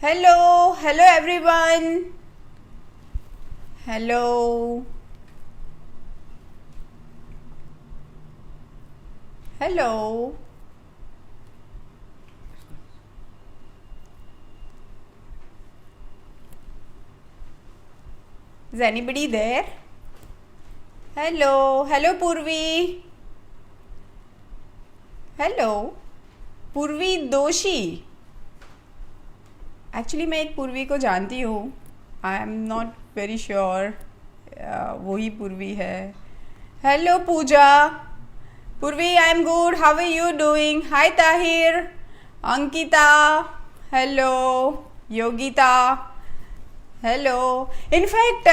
Hello, hello everyone. Hello, hello. Is anybody there? Hello, hello Purvi. Hello, पूर्वी दोषी. Actually मैं एक पूर्वी को जानती हूँ. I am not very sure वही पूर्वी है. Hello Pooja. Purvi, I am good. How are you doing? Hi Tahir, Ankita, hello Yogita, hello. In fact,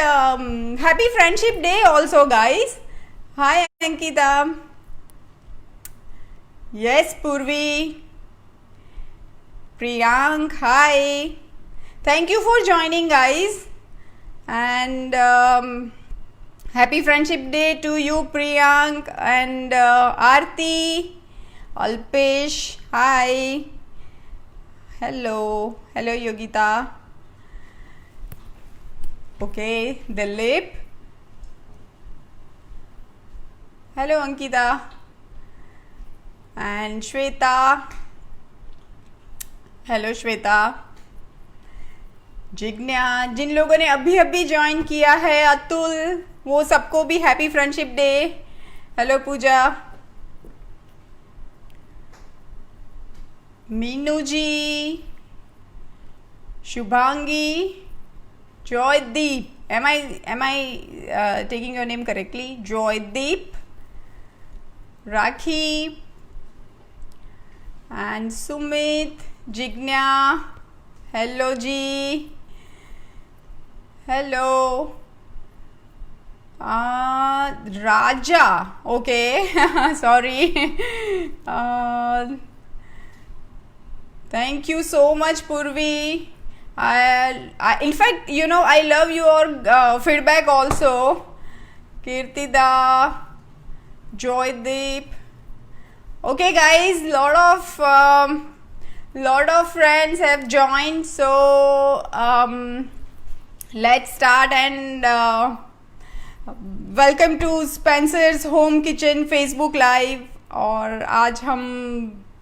happy Friendship Day also, guys. Hi, Ankita. Yes, Purvi. Priyank, hi. Thank you for joining, guys. And happy Friendship Day to you, Priyank. And Aarti, Alpesh, hi. Hello. Hello, Yogita. Okay, Dilip. Hello, Ankita. And Shweta. Hello Shweta. Jignya. जिन लोगों ने अभी अभी join किया है, अतुल, वो सबको भी happy friendship day. Hello Pooja. Meenu ji, Shubhangi, Joydeep. am I taking your name correctly? Joydeep, Rakhi, and Sumit, Jignya. Hello ji. Hello. Raja. Okay, sorry. Thank you so much Purvi. In fact, I love your feedback also. Kirtida, Joydeep. Okay, guys, lot of friends have joined, so let's start. And welcome to Spencer's Home Kitchen Facebook Live. और आज हम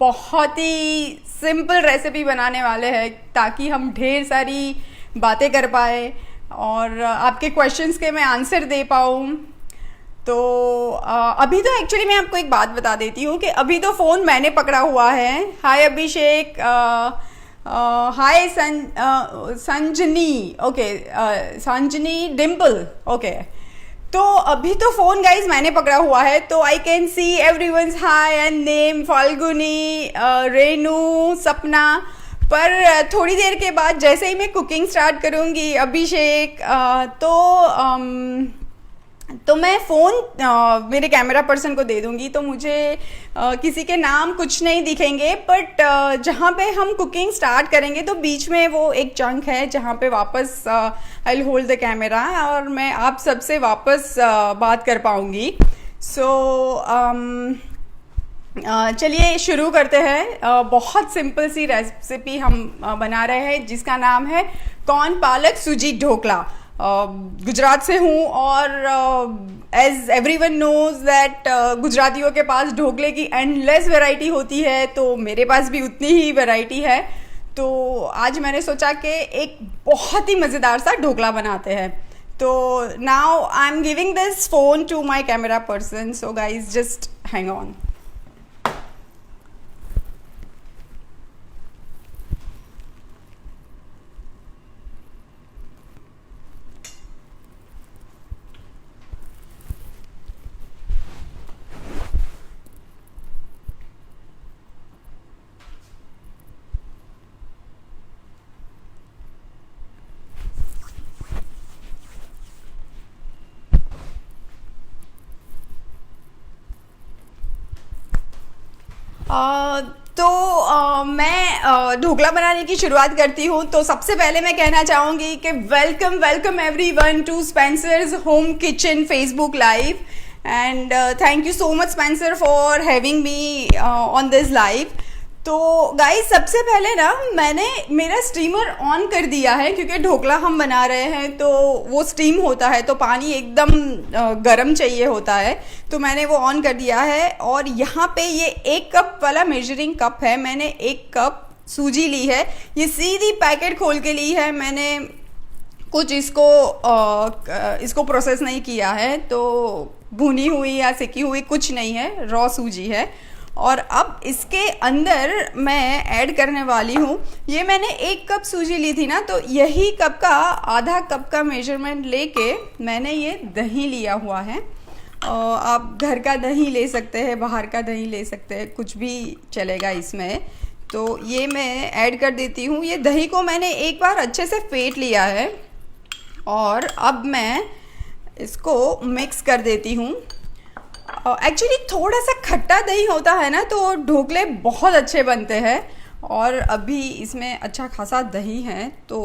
बहुत ही simple recipe बनाने वाले हैं ताकि हम ढेर सारी बातें कर पाए और आपके क्वेश्चंस के मैं आंसर दे पाऊँ. तो अभी तो एक्चुअली मैं आपको एक बात बता देती हूँ कि अभी तो फ़ोन मैंने पकड़ा हुआ है. हाय अभिषेक, हाय संजनी. ओके, संजनी, डिम्पल. ओके, तो अभी तो फ़ोन गाइज मैंने पकड़ा हुआ है, तो I can see everyone's hi and name. Falguni, Renu, सपना. पर थोड़ी देर के बाद जैसे ही मैं कुकिंग स्टार्ट करूँगी, अभिषेक, तो मैं फ़ोन मेरे कैमरा पर्सन को दे दूँगी, तो मुझे किसी के नाम कुछ नहीं दिखेंगे. बट जहाँ पे हम कुकिंग स्टार्ट करेंगे तो बीच में वो एक चंक है जहाँ पे वापस I will hold the camera और मैं आप सबसे वापस बात कर पाऊँगी. सो चलिए शुरू करते हैं. बहुत सिंपल सी रेसिपी हम बना रहे हैं जिसका नाम है कॉर्न पालक सूजी ढोकला. गुजरात से हूँ और एज एवरीवन नोज दैट गुजरातियों के पास ढोकले की एंडलेस वैरायटी होती है, तो मेरे पास भी उतनी ही वैरायटी है. तो आज मैंने सोचा कि एक बहुत ही मज़ेदार सा ढोकला बनाते हैं. तो now I am giving this phone to my camera person, so guys just hang on. मैं ढोकला बनाने की शुरुआत करती हूँ. तो सबसे पहले मैं कहना चाहूँगी कि welcome everyone to Spencer's home kitchen Facebook live. And thank you so much Spencer for having me on this live. तो गाइस सबसे पहले ना मैंने मेरा स्टीमर ऑन कर दिया है, क्योंकि ढोकला हम बना रहे हैं तो वो स्टीम होता है तो पानी एकदम गर्म चाहिए होता है, तो मैंने वो ऑन कर दिया है। और यहाँ पे ये 1 कप वाला मेजरिंग कप है, मैंने 1 कप सूजी ली है। ये सीधी पैकेट खोल के ली है मैंने, कुछ इसको प्रोसेस नहीं किया है, तो भुनी हुई या सेकी हुई कुछ नहीं है, रॉ सूजी है। और अब इसके अंदर मैं ऐड करने वाली हूँ, ये मैंने 1 कप सूजी ली थी ना, तो यही कप का आधा कप का मेजरमेंट लेके मैंने ये दही लिया हुआ है। आप घर का दही ले सकते हैं, बाहर का दही ले सकते हैं, कुछ भी चलेगा इसमें। तो ये मैं ऐड कर देती हूँ। ये दही को मैंने एक बार अच्छे से फेंट लिया है और अब मैं इसको मिक्स कर देती हूँ। एक्चुअली थोड़ा सा खट्टा दही होता है ना तो ढोकले बहुत अच्छे बनते हैं, और अभी इसमें अच्छा खासा दही है तो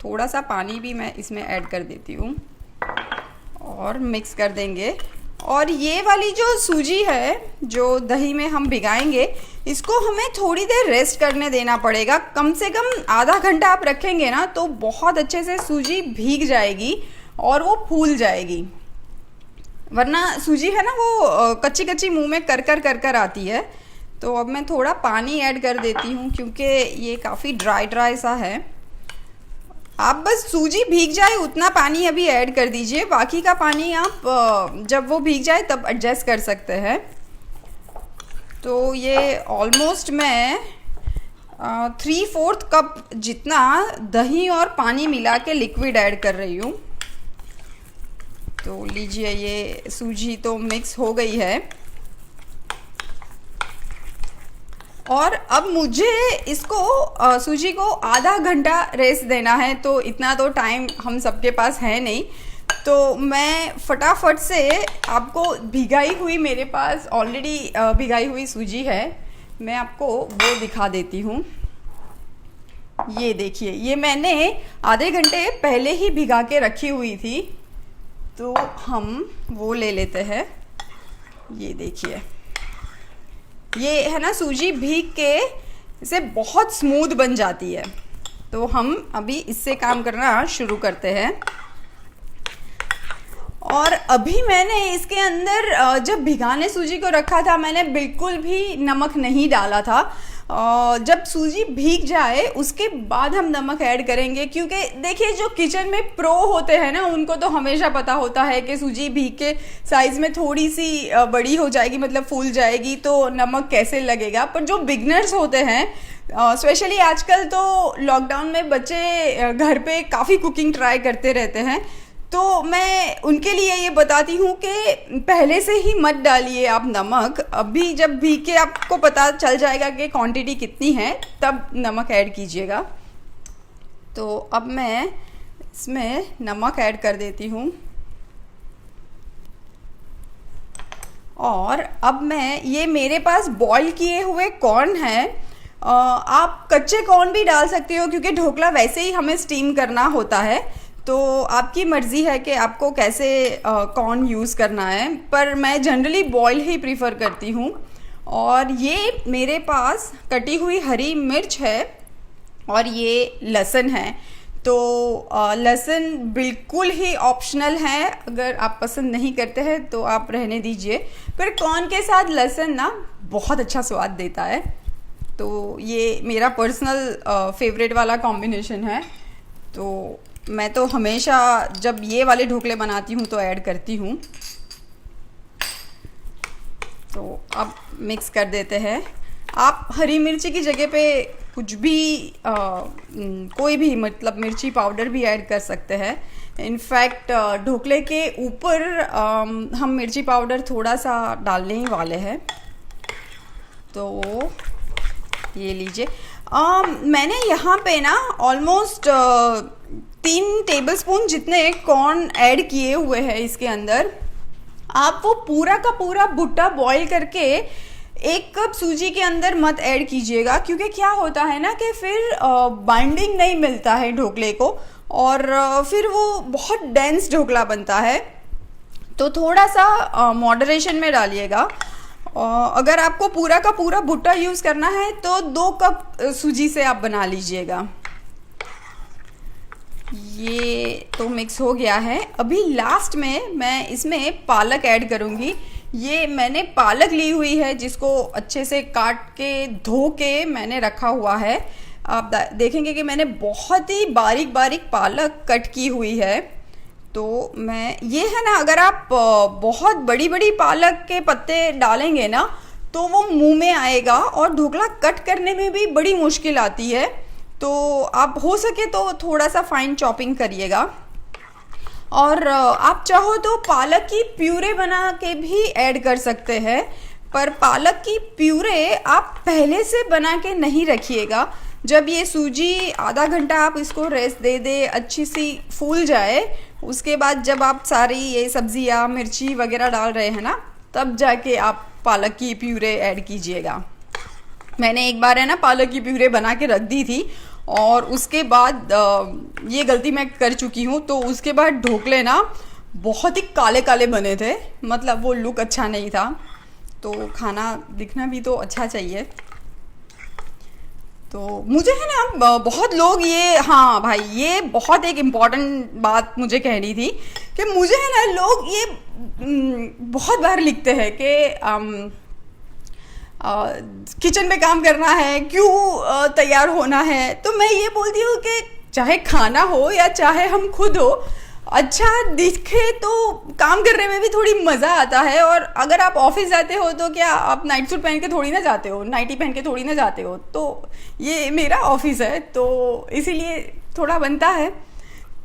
थोड़ा सा पानी भी मैं इसमें ऐड कर देती हूँ और मिक्स कर देंगे। और ये वाली जो सूजी है जो दही में हम भिगाएंगे, इसको हमें थोड़ी देर रेस्ट करने देना पड़ेगा। कम से कम आधा घंटा आप रखेंगे ना तो बहुत अच्छे से सूजी भीग जाएगी और वो फूल जाएगी। वरना सूजी है ना वो कच्ची कच्ची मुंह में कर कर आती है। तो अब मैं थोड़ा पानी ऐड कर देती हूँ क्योंकि ये काफ़ी ड्राई सा है। आप बस सूजी भीग जाए उतना पानी अभी ऐड कर दीजिए, बाकी का पानी आप जब वो भीग जाए तब एडजस्ट कर सकते हैं। तो ये ऑलमोस्ट मैं 3/4 कप जितना दही और पानी मिला के लिक्विड ऐड कर रही हूँ। तो लीजिए, ये सूजी तो मिक्स हो गई है और अब मुझे इसको सूजी को आधा घंटा रेस्ट देना है। तो इतना तो टाइम हम सबके पास है नहीं, तो मैं फटाफट से आपको भिगाई हुई, मेरे पास ऑलरेडी भिगाई हुई सूजी है, मैं आपको वो दिखा देती हूँ। ये देखिए, ये मैंने आधे घंटे पहले ही भिगा के रखी हुई थी, तो हम वो ले लेते हैं। ये देखिए, ये है ना सूजी भीग के इसे बहुत स्मूथ बन जाती है। तो हम अभी इससे काम करना शुरू करते हैं। और अभी मैंने इसके अंदर जब भिगाने सूजी को रखा था मैंने बिल्कुल भी नमक नहीं डाला था। जब सूजी भीग जाए उसके बाद हम नमक ऐड करेंगे, क्योंकि देखिए जो किचन में प्रो होते हैं ना उनको तो हमेशा पता होता है कि सूजी भीग के साइज़ में थोड़ी सी बड़ी हो जाएगी, मतलब फूल जाएगी, तो नमक कैसे लगेगा। पर जो बिगनर्स होते हैं, स्पेशली आजकल तो लॉकडाउन में बच्चे घर पे काफ़ी कुकिंग ट्राई करते रहते हैं, तो मैं उनके लिए ये बताती हूँ कि पहले से ही मत डालिए आप नमक। अभी जब भीग के आपको पता चल जाएगा कि क्वांटिटी कितनी है तब नमक ऐड कीजिएगा। तो अब मैं इसमें नमक ऐड कर देती हूँ और अब मैं, ये मेरे पास बॉईल किए हुए कॉर्न है। आप कच्चे कॉर्न भी डाल सकते हो क्योंकि ढोकला वैसे ही हमें स्टीम करना होता है, तो आपकी मर्ज़ी है कि आपको कैसे कॉर्न यूज़ करना है, पर मैं जनरली बॉयल ही प्रीफर करती हूँ। और ये मेरे पास कटी हुई हरी मिर्च है और ये लहसुन है। तो लहसुन बिल्कुल ही ऑप्शनल है, अगर आप पसंद नहीं करते हैं तो आप रहने दीजिए, पर कॉर्न के साथ लहसुन ना बहुत अच्छा स्वाद देता है। तो ये मेरा पर्सनल फेवरेट वाला कॉम्बिनेशन है, तो मैं तो हमेशा जब ये वाले ढोकले बनाती हूँ तो ऐड करती हूँ। तो अब मिक्स कर देते हैं। आप हरी मिर्ची की जगह पे कुछ भी कोई भी मतलब मिर्ची पाउडर भी ऐड कर सकते हैं। इनफैक्ट ढोकले के ऊपर हम मिर्ची पाउडर थोड़ा सा डालने ही वाले हैं। तो ये लीजिए, मैंने यहाँ पे ना ऑलमोस्ट 3 टेबलस्पून जितने कॉर्न ऐड किए हुए हैं इसके अंदर। आप वो पूरा का पूरा भुट्टा बॉईल करके 1 कप सूजी के अंदर मत ऐड कीजिएगा, क्योंकि क्या होता है ना कि फिर बाइंडिंग नहीं मिलता है ढोकले को और फिर वो बहुत डेंस ढोकला बनता है। तो थोड़ा सा मॉडरेशन में डालिएगा। अगर आपको पूरा का पूरा भुट्टा यूज़ करना है तो 2 कप सूजी से आप बना लीजिएगा। ये तो मिक्स हो गया है। अभी लास्ट में मैं इसमें पालक ऐड करूँगी। ये मैंने पालक ली हुई है जिसको अच्छे से काट के धो के मैंने रखा हुआ है। आप देखेंगे कि मैंने बहुत ही बारीक बारीक पालक कट की हुई है। तो मैं ये है ना, अगर आप बहुत बड़ी बड़ी पालक के पत्ते डालेंगे ना तो वो मुंह में आएगा और ढोकला कट करने में भी बड़ी मुश्किल आती है। तो आप हो सके तो थोड़ा सा फाइन चॉपिंग करिएगा। और आप चाहो तो पालक की प्यूरे बना के भी ऐड कर सकते हैं, पर पालक की प्यूरे आप पहले से बना के नहीं रखिएगा। जब ये सूजी आधा घंटा आप इसको रेस्ट दे दे, अच्छी सी फूल जाए, उसके बाद जब आप सारी ये सब्जियां मिर्ची वगैरह डाल रहे हैं ना, तब जाके आप पालक की प्यूरे ऐड कीजिएगा। मैंने एक बार है ना पालक की प्यूरे बना के रख दी थी और उसके बाद ये गलती मैं कर चुकी हूँ। तो उसके बाद ढोकले ना बहुत ही काले काले बने थे, मतलब वो लुक अच्छा नहीं था। तो खाना दिखना भी तो अच्छा चाहिए। तो मुझे है ना बहुत लोग ये, हाँ भाई, ये बहुत एक इम्पॉर्टेंट बात मुझे कहनी थी कि मुझे है ना लोग ये बहुत बार लिखते हैं कि किचन में काम करना है, क्यों तैयार होना है। तो मैं ये बोलती हूँ कि चाहे खाना हो या चाहे हम खुद हो, अच्छा दिखे तो काम करने में भी थोड़ी मज़ा आता है। और अगर आप ऑफिस जाते हो तो क्या आप नाइट सूट पहन के थोड़ी ना जाते हो, नाइटी पहन के थोड़ी ना जाते हो। तो ये मेरा ऑफिस है तो इसीलिए थोड़ा बनता है।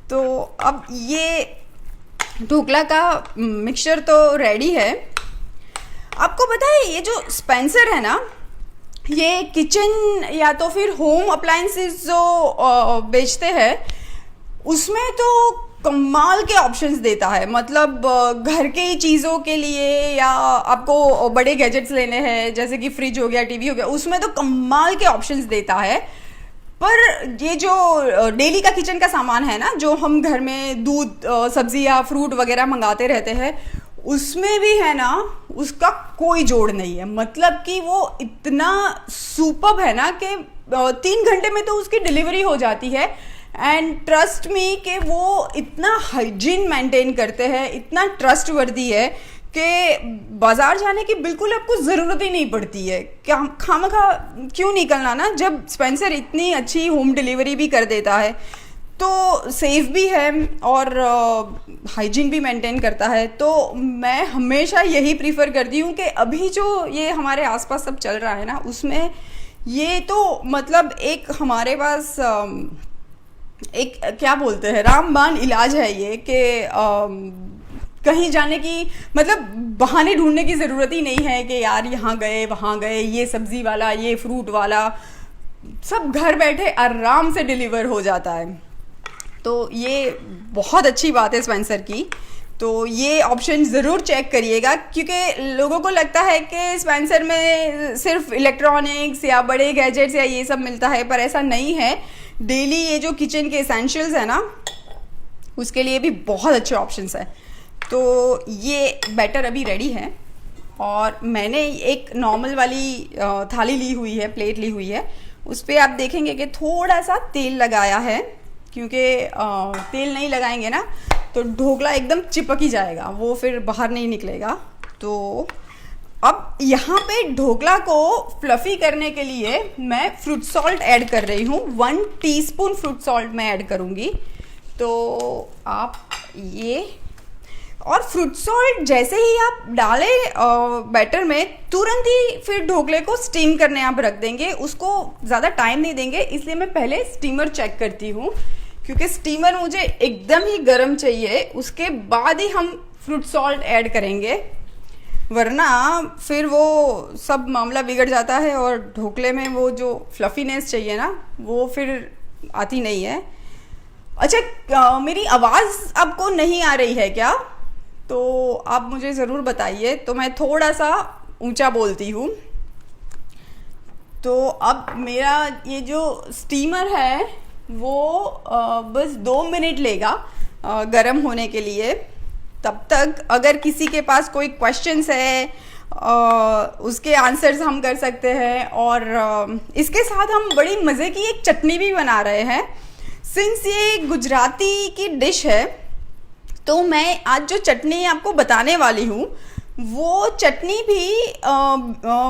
तो अब ये ढोकला का मिक्सचर तो रेडी है। आपको पता है ये जो स्पेंसर है ना, ये किचन या तो फिर होम अप्लायंसेस जो बेचते हैं उसमें तो कमाल के ऑप्शंस देता है। मतलब घर के चीज़ों के लिए या आपको बड़े गैजेट्स लेने हैं जैसे कि फ्रिज हो गया, टीवी हो गया, उसमें तो कमाल के ऑप्शंस देता है। पर ये जो डेली का किचन का सामान है ना, जो हम घर में दूध, सब्जियाँ, फ्रूट वगैरह मंगाते रहते हैं, उसमें भी है ना उसका कोई जोड़ नहीं है। मतलब कि वो इतना सुपर्ब है ना कि 3 घंटे में तो उसकी डिलीवरी हो जाती है। एंड ट्रस्ट मी कि वो इतना हाइजीन मेंटेन करते हैं, इतना ट्रस्टवर्दी है कि बाजार जाने की बिल्कुल आपको ज़रूरत ही नहीं पड़ती है। क्या खामखा क्यों निकलना ना, जब स्पेंसर इतनी अच्छी होम डिलीवरी भी कर देता है तो सेफ भी है और हाइजीन भी मेंटेन करता है। तो मैं हमेशा यही प्रीफर करती हूँ कि अभी जो ये हमारे आसपास सब चल रहा है ना, उसमें ये तो मतलब एक हमारे पास एक क्या बोलते हैं रामबाण इलाज है ये कि कहीं जाने की मतलब बहाने ढूंढने की ज़रूरत ही नहीं है कि यार यहाँ गए वहाँ गए, ये सब्ज़ी वाला ये फ्रूट वाला, सब घर बैठे आराम से डिलीवर हो जाता है। तो ये बहुत अच्छी बात है स्पेंसर की। तो ये ऑप्शन ज़रूर चेक करिएगा, क्योंकि लोगों को लगता है कि स्पेंसर में सिर्फ इलेक्ट्रॉनिक्स या बड़े गैजेट्स या ये सब मिलता है, पर ऐसा नहीं है। डेली ये जो किचन के एसेंशियल्स है ना, उसके लिए भी बहुत अच्छे ऑप्शंस है। तो ये बैटर अभी रेडी है और मैंने एक नॉर्मल वाली थाली ली हुई है, प्लेट ली हुई है। उस पर आप देखेंगे कि थोड़ा सा तेल लगाया है, क्योंकि तेल नहीं लगाएंगे ना तो ढोकला एकदम चिपक ही जाएगा, वो फिर बाहर नहीं निकलेगा। तो अब यहाँ पे ढोकला को फ्लफ़ी करने के लिए मैं फ्रूट सॉल्ट ऐड कर रही हूँ। 1 टीस्पून फ्रूट सॉल्ट मैं ऐड करूँगी। तो आप ये, और फ्रूट सॉल्ट जैसे ही आप डालें बैटर में, तुरंत ही फिर ढोकले को स्टीम करने आप रख देंगे। उसको ज़्यादा टाइम नहीं देंगे, इसलिए मैं पहले स्टीमर चेक करती हूँ, क्योंकि स्टीमर मुझे एकदम ही गर्म चाहिए। उसके बाद ही हम फ्रूट सॉल्ट ऐड करेंगे, वरना फिर वो सब मामला बिगड़ जाता है और ढोकले में वो जो फ्लफीनेस चाहिए ना, वो फिर आती नहीं है। अच्छा, मेरी आवाज़ आपको नहीं आ रही है क्या? तो आप मुझे ज़रूर बताइए। तो मैं थोड़ा सा ऊंचा बोलती हूँ। तो अब मेरा ये जो स्टीमर है वो बस 2 मिनट लेगा गर्म होने के लिए। तब तक अगर किसी के पास कोई क्वेश्चंस है, उसके आंसर्स हम कर सकते हैं। और इसके साथ हम बड़ी मज़े की एक चटनी भी बना रहे हैं। सिंस ये गुजराती की डिश है तो मैं आज जो चटनी आपको बताने वाली हूँ वो चटनी भी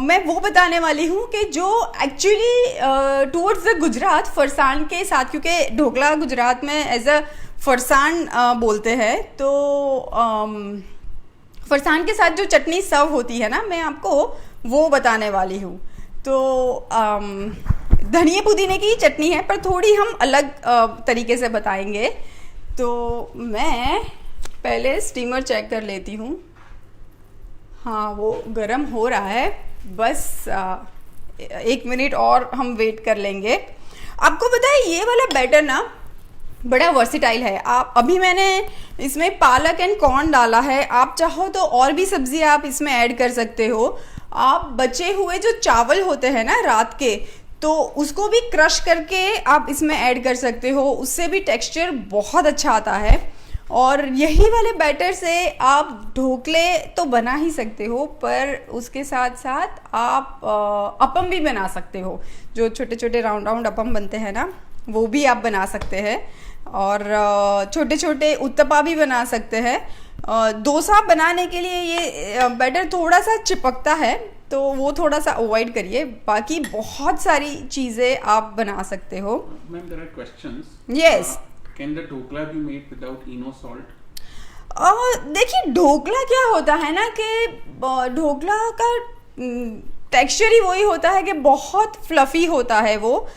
मैं वो बताने वाली हूँ कि जो actually towards the Gujarat farsan के साथ, क्योंकि ढोकला गुजरात में एज अ फरसान बोलते हैं, तो फरसान के साथ जो चटनी सर्व होती है ना, मैं आपको वो बताने वाली हूँ। तो धनिया पुदीने की चटनी है पर थोड़ी हम अलग तरीके से बताएंगे। तो मैं पहले स्टीमर चेक कर लेती हूँ। हाँ, वो गरम हो रहा है, बस 1 मिनट और हम वेट कर लेंगे। आपको पता है ये वाला बैटर ना बड़ा वर्सिटाइल है। आप अभी मैंने इसमें पालक एंड कॉर्न डाला है, आप चाहो तो और भी सब्जी आप इसमें ऐड कर सकते हो। आप बचे हुए जो चावल होते हैं ना रात के, तो उसको भी क्रश करके आप इसमें ऐड कर सकते हो, उससे भी टेक्सचर बहुत अच्छा आता है। और यही वाले बैटर से आप ढोकले तो बना ही सकते हो, पर उसके साथ साथ आप अपम भी बना सकते हो। जो छोटे छोटे राउंड राउंड अपम बनते हैं ना, वो भी आप बना सकते हैं। और छोटे छोटे उत्तपा भी बना सकते हैं। डोसा बनाने के लिए ये बैटर थोड़ा सा चिपकता है, तो वो थोड़ा सा अवॉइड करिए। बाकी बहुत सारी चीज़ें आप बना सकते हो। Ma'am, there are questions. Yes. Can the dhokla be made without eno salt? देखिए, ढोकला क्या होता है ना कि ढोकला का टेक्सचर ही वही होता है कि बहुत फ्लफ़ी होता है वो।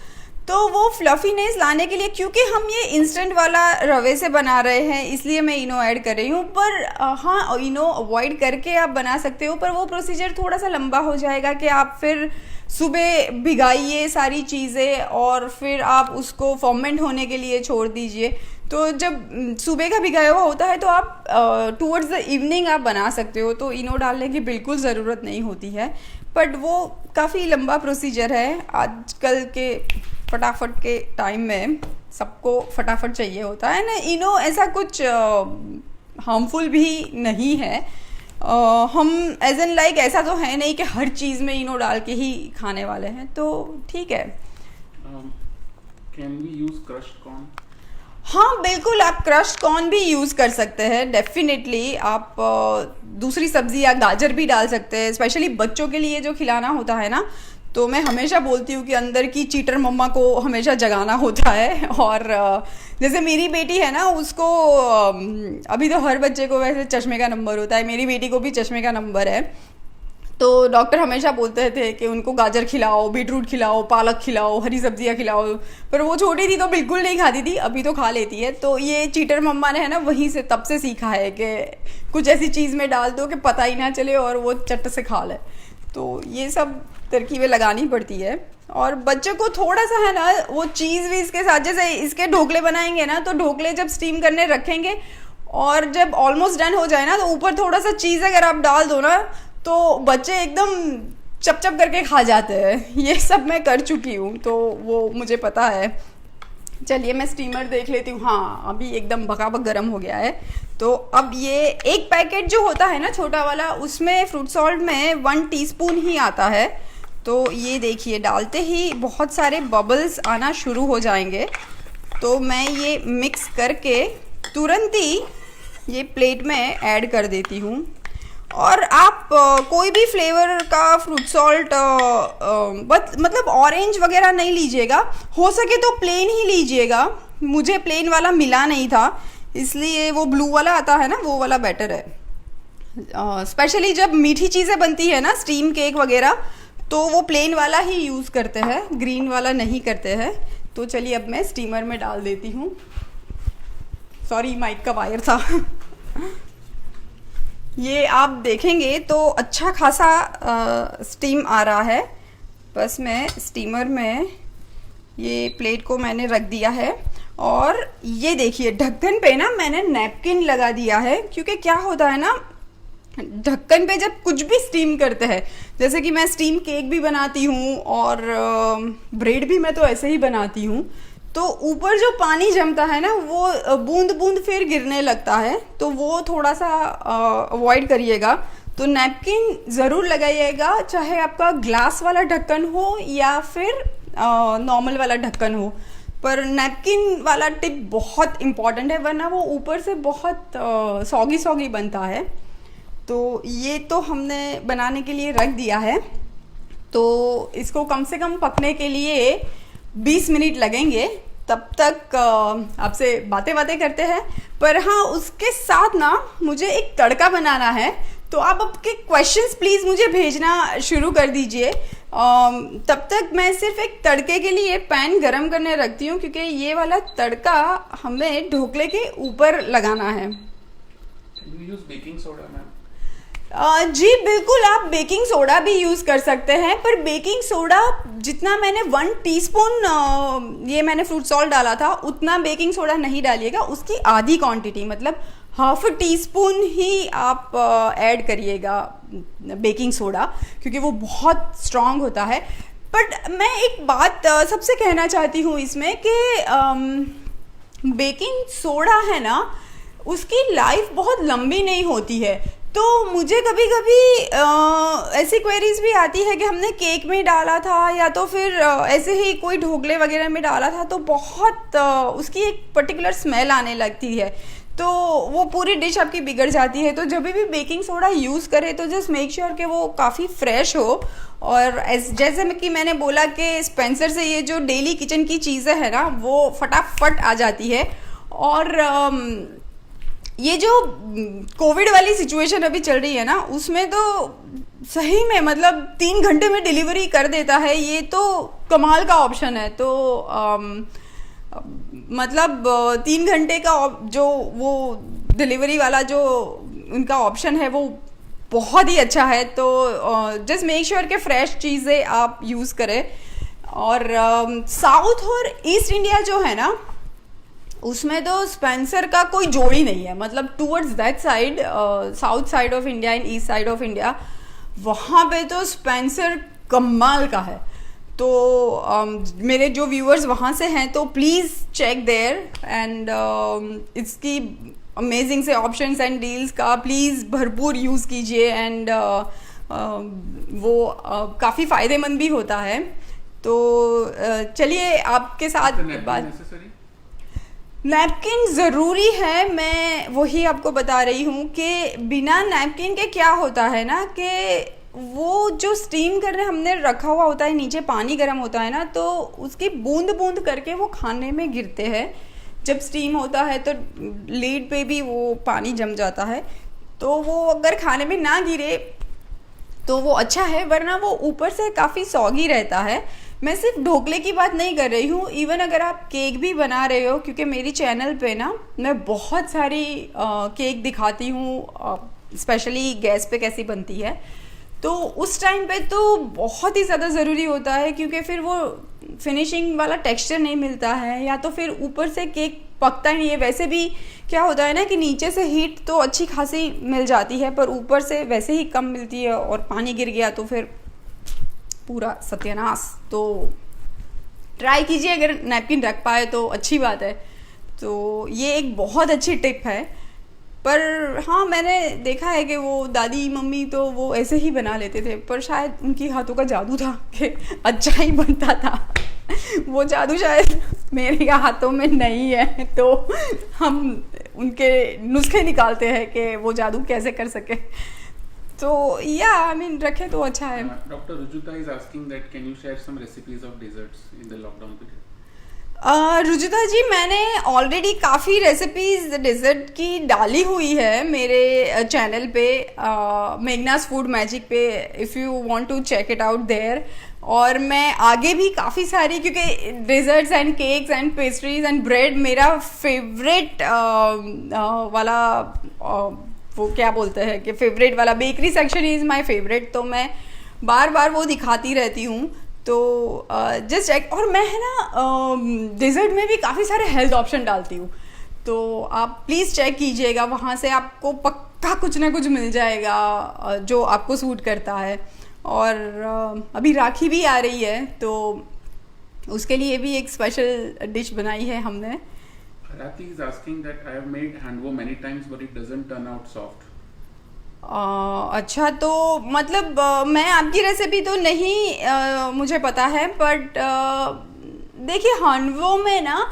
तो वो फ्लफीनेस लाने के लिए, क्योंकि हम ये इंस्टेंट वाला रवे से बना रहे हैं, इसलिए मैं इनो ऐड कर रही हूँ। पर हाँ, इनो अवॉइड करके आप बना सकते हो, पर वो प्रोसीजर थोड़ा सा लंबा हो जाएगा कि आप फिर सुबह भिगाइए सारी चीज़ें और फिर आप उसको फर्मेंट होने के लिए छोड़ दीजिए। तो जब सुबह का भिगाया हुआ होता है तो आप टूवर्ड्स द इवनिंग आप बना सकते हो, तो इनो डालने की बिल्कुल ज़रूरत नहीं होती है। बट वो काफ़ी लंबा प्रोसीजर है। आजकल के फटाफट के टाइम में सबको फटाफट चाहिए होता है ना। इनो ऐसा कुछ हार्मफुल भी नहीं है। हम एज एन लाइक ऐसा तो है नहीं कि हर चीज़ में इनो डाल के ही खाने वाले हैं, तो ठीक है। Can we use crushed corn? हाँ बिल्कुल, आप क्रश्ड कॉर्न भी यूज़ कर सकते हैं डेफिनेटली। आप दूसरी सब्जी या गाजर भी डाल सकते हैं, स्पेशली बच्चों के लिए जो खिलाना होता है ना। तो मैं हमेशा बोलती हूँ कि अंदर की चीटर मम्मा को हमेशा जगाना होता है। और जैसे मेरी बेटी है ना, उसको अभी तो हर बच्चे को वैसे चश्मे का नंबर होता है, मेरी बेटी को भी चश्मे का नंबर है। तो डॉक्टर हमेशा बोलते थे कि उनको गाजर खिलाओ, बीटरूट खिलाओ, पालक खिलाओ, हरी सब्जियां खिलाओ। पर वो छोटी थी तो बिल्कुल नहीं खाती थी, अभी तो खा लेती है। तो ये चीटर मम्मा ने है ना वहीं से तब से सीखा है कि कुछ ऐसी चीज़ में डाल दो कि पता ही ना चले और वो चट से खा ले। तो ये सब तरकीबें लगानी पड़ती है। और बच्चे को थोड़ा सा है ना वो चीज़ भी इसके साथ, जैसे इसके ढोकले बनाएंगे ना, तो ढोकले जब स्टीम करने रखेंगे और जब ऑलमोस्ट डन हो जाए ना, तो ऊपर थोड़ा सा चीज़ अगर आप डाल दो ना, तो बच्चे एकदम चप चप करके खा जाते हैं। ये सब मैं कर चुकी हूँ, तो वो मुझे पता है। चलिए मैं स्टीमर देख लेती हूँ। हाँ, अभी एकदम बकाबक गर्म हो गया है। तो अब ये एक पैकेट जो होता है ना छोटा वाला, उसमें फ्रूट सॉल्ट में 1 टीस्पून ही आता है। तो ये देखिए, डालते ही बहुत सारे बबल्स आना शुरू हो जाएंगे। तो मैं ये मिक्स करके तुरंत ही ये प्लेट में ऐड कर देती हूँ। और आप कोई भी फ्लेवर का फ्रूट सॉल्ट मतलब ऑरेंज वगैरह नहीं लीजिएगा, हो सके तो प्लेन ही लीजिएगा। मुझे प्लेन वाला मिला नहीं था, इसलिए वो ब्लू वाला आता है ना, वो वाला बेटर है। स्पेशली जब मीठी चीज़ें बनती है ना, स्टीम केक वगैरह, तो वो प्लेन वाला ही यूज़ करते हैं, ग्रीन वाला नहीं करते हैं। तो चलिए अब मैं स्टीमर में डाल देती हूँ। सॉरी, माइक का वायर था। ये आप देखेंगे तो अच्छा खासा स्टीम आ रहा है। बस मैं स्टीमर में ये प्लेट को मैंने रख दिया है। और ये देखिए, ढक्कन पे ना मैंने नैपकिन लगा दिया है, क्योंकि क्या होता है ना, ढक्कन पे जब कुछ भी स्टीम करते हैं, जैसे कि मैं स्टीम केक भी बनाती हूँ और ब्रेड भी मैं तो ऐसे ही बनाती हूँ, तो ऊपर जो पानी जमता है ना, वो बूंद बूंद फिर गिरने लगता है। तो वो थोड़ा सा अवॉइड करिएगा। तो नैपकिन ज़रूर लगाइएगा, चाहे आपका ग्लास वाला ढक्कन हो या फिर नॉर्मल वाला ढक्कन हो, पर नैपकिन वाला टिप बहुत इम्पॉर्टेंट है, वरना वो ऊपर से बहुत सॉगी सॉगी बनता है। तो ये तो हमने बनाने के लिए रख दिया है, तो इसको कम से कम पकने के लिए 20 मिनट लगेंगे। तब तक आपसे बातें करते हैं, पर हाँ उसके साथ ना मुझे एक तड़का बनाना है, तो आप आपके क्वेश्चंस प्लीज़ मुझे भेजना शुरू कर दीजिए। तब तक मैं सिर्फ एक तड़के के लिए पैन गरम करने रखती हूँ, क्योंकि ये वाला तड़का हमें ढोकले के ऊपर लगाना है। Can you use baking soda, ma'am? जी बिल्कुल, आप बेकिंग सोडा भी यूज़ कर सकते हैं, पर बेकिंग सोडा जितना मैंने 1 टीस्पून ये मैंने फ्रूट सॉल्ट डाला था, उतना बेकिंग सोडा नहीं डालिएगा, उसकी आधी क्वांटिटी मतलब हाफ टी स्पून ही आप ऐड करिएगा बेकिंग सोडा, क्योंकि वो बहुत स्ट्रांग होता है। बट मैं एक बात सबसे कहना चाहती हूँ इसमें कि बेकिंग सोडा है ना, उसकी लाइफ बहुत लंबी नहीं होती है। तो मुझे कभी कभी ऐसी क्वेरीज भी आती है कि हमने केक में डाला था या तो फिर ऐसे ही कोई ढोकले वगैरह में डाला था, तो बहुत उसकी एक पर्टिकुलर स्मेल आने लगती है, तो वो पूरी डिश आपकी बिगड़ जाती है। तो जब भी बेकिंग सोडा यूज़ करें तो जस्ट मेक श्योर कि वो काफ़ी फ्रेश हो। और जैसे कि मैंने बोला कि स्पेंसर से ये जो डेली किचन की चीज़ें है ना, वो फटाफट आ जाती है। और ये जो कोविड वाली सिचुएशन अभी चल रही है ना, उसमें तो सही में मतलब 3 घंटे में डिलीवरी कर देता है, ये तो कमाल का ऑप्शन है। तो मतलब 3 घंटे का जो वो डिलीवरी वाला जो उनका ऑप्शन है वो बहुत ही अच्छा है। तो जस्ट मेक श्योर कि फ्रेश चीज़ें आप यूज़ करें। और साउथ और ईस्ट इंडिया जो है ना, उसमें तो स्पेंसर का कोई जोड़ ही नहीं है। मतलब towards that side, south side of India and east side of India, वहाँ पे तो स्पेंसर कमाल का है। तो मेरे जो व्यूअर्स वहाँ से हैं तो प्लीज़ चेक देयर एंड इसकी अमेजिंग से ऑप्शंस एंड डील्स का प्लीज़ भरपूर यूज़ कीजिए। एंड वो काफ़ी फ़ायदेमंद भी होता है। तो चलिए आपके साथ बात, नैपकिन ज़रूरी है, मैं वही आपको बता रही हूँ कि बिना नैपकिन के क्या होता है ना, कि वो जो स्टीम करने हमने रखा हुआ होता है, नीचे पानी गर्म होता है ना, तो उसकी बूंद बूंद करके वो खाने में गिरते हैं। जब स्टीम होता है तो लीड पे भी वो पानी जम जाता है, तो वो अगर खाने में ना गिरे तो वो अच्छा है, वरना वो ऊपर से काफ़ी सॉगी रहता है। मैं सिर्फ ढोकले की बात नहीं कर रही हूँ, इवन अगर आप केक भी बना रहे हो, क्योंकि मेरी चैनल पे ना मैं बहुत सारी केक दिखाती हूँ, स्पेशली गैस पे कैसी बनती है। तो उस टाइम पे तो बहुत ही ज़्यादा ज़रूरी होता है, क्योंकि फिर वो फिनिशिंग वाला टेक्सचर नहीं मिलता है, या तो फिर ऊपर से केक पकता ही नहीं है। वैसे भी क्या होता है ना कि नीचे से हीट तो अच्छी खासी मिल जाती है, पर ऊपर से वैसे ही कम मिलती है, और पानी गिर गया तो फिर पूरा सत्यानाश। तो ट्राई कीजिए, अगर नैपकिन रख पाए तो अच्छी बात है। तो ये एक बहुत अच्छी टिप है। पर हाँ, मैंने देखा है कि वो दादी मम्मी तो वो ऐसे ही बना लेते थे, पर शायद उनकी हाथों का जादू था कि अच्छा ही बनता था। वो जादू शायद मेरे हाथों में नहीं है, तो हम उनके नुस्खे निकालते हैं कि वो जादू कैसे कर सके। तो या आई मीन रखे तो अच्छा है। Dr. Rujuta is asking that can you share some recipes of desserts in the lockdown period? Rujuta जी, मैंने ऑलरेडी काफ़ी रेसिपीज़ डेजर्ट की डाली हुई है मेरे चैनल पे, मेघनास फूड मैजिक पे, if you want to check it out there. और मैं आगे भी काफ़ी सारी, क्योंकि desserts and cakes and pastries and bread मेरा फेवरेट वाला वो क्या बोलते हैं कि फेवरेट वाला bakery section is my favourite, तो मैं बार बार वो दिखाती रहती हूँ। तो जस्ट चेक। और मैं है ना डेजर्ट में भी काफ़ी सारे हेल्थ ऑप्शन डालती हूँ, तो आप प्लीज़ चेक कीजिएगा, वहाँ से आपको पक्का कुछ ना कुछ मिल जाएगा जो आपको सूट करता है। और अभी राखी भी आ रही है, तो उसके लिए भी एक स्पेशल डिश बनाई है हमने। Rati is asking that I have made handwo many times but it doesn't turn out soft. अच्छा, तो मतलब मैं आपकी रेसिपी तो नहीं मुझे पता है, बट देखिए हांडवो में ना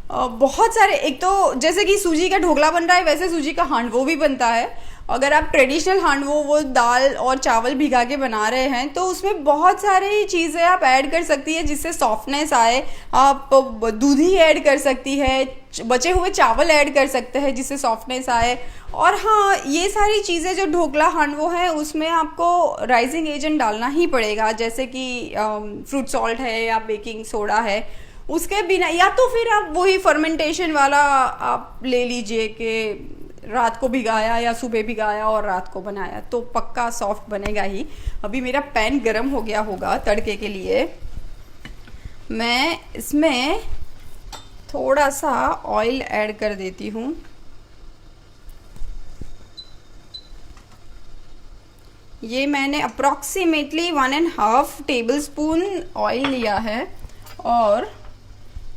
बहुत सारे, एक तो जैसे कि सूजी का ढोकला बन रहा है वैसे सूजी का हांडवो भी बनता है। अगर आप ट्रेडिशनल हांडवो वो दाल और चावल भिगा के बना रहे हैं तो उसमें बहुत सारी चीज़ें आप ऐड कर सकती है जिससे सॉफ्टनेस आए। आप दूधी ऐड कर सकती है, बचे हुए चावल ऐड कर सकते हैं जिससे सॉफ्टनेस आए। और हाँ, ये सारी चीज़ें जो ढोकला हांडवो है उसमें आपको राइजिंग एजेंट डालना ही पड़ेगा, जैसे कि फ्रूट सॉल्ट है या बेकिंग सोडा है। उसके बिना, या तो फिर आप वही फर्मेंटेशन वाला आप ले लीजिए कि रात को भिगाया या सुबह भिगाया और रात को बनाया, तो पक्का सॉफ्ट बनेगा ही। अभी मेरा पैन गरम हो गया होगा तड़के के लिए। मैं इसमें थोड़ा सा ऑयल ऐड कर देती हूँ। ये मैंने अप्रॉक्सीमेटली 1.5 टेबलस्पून ऑयल लिया है। और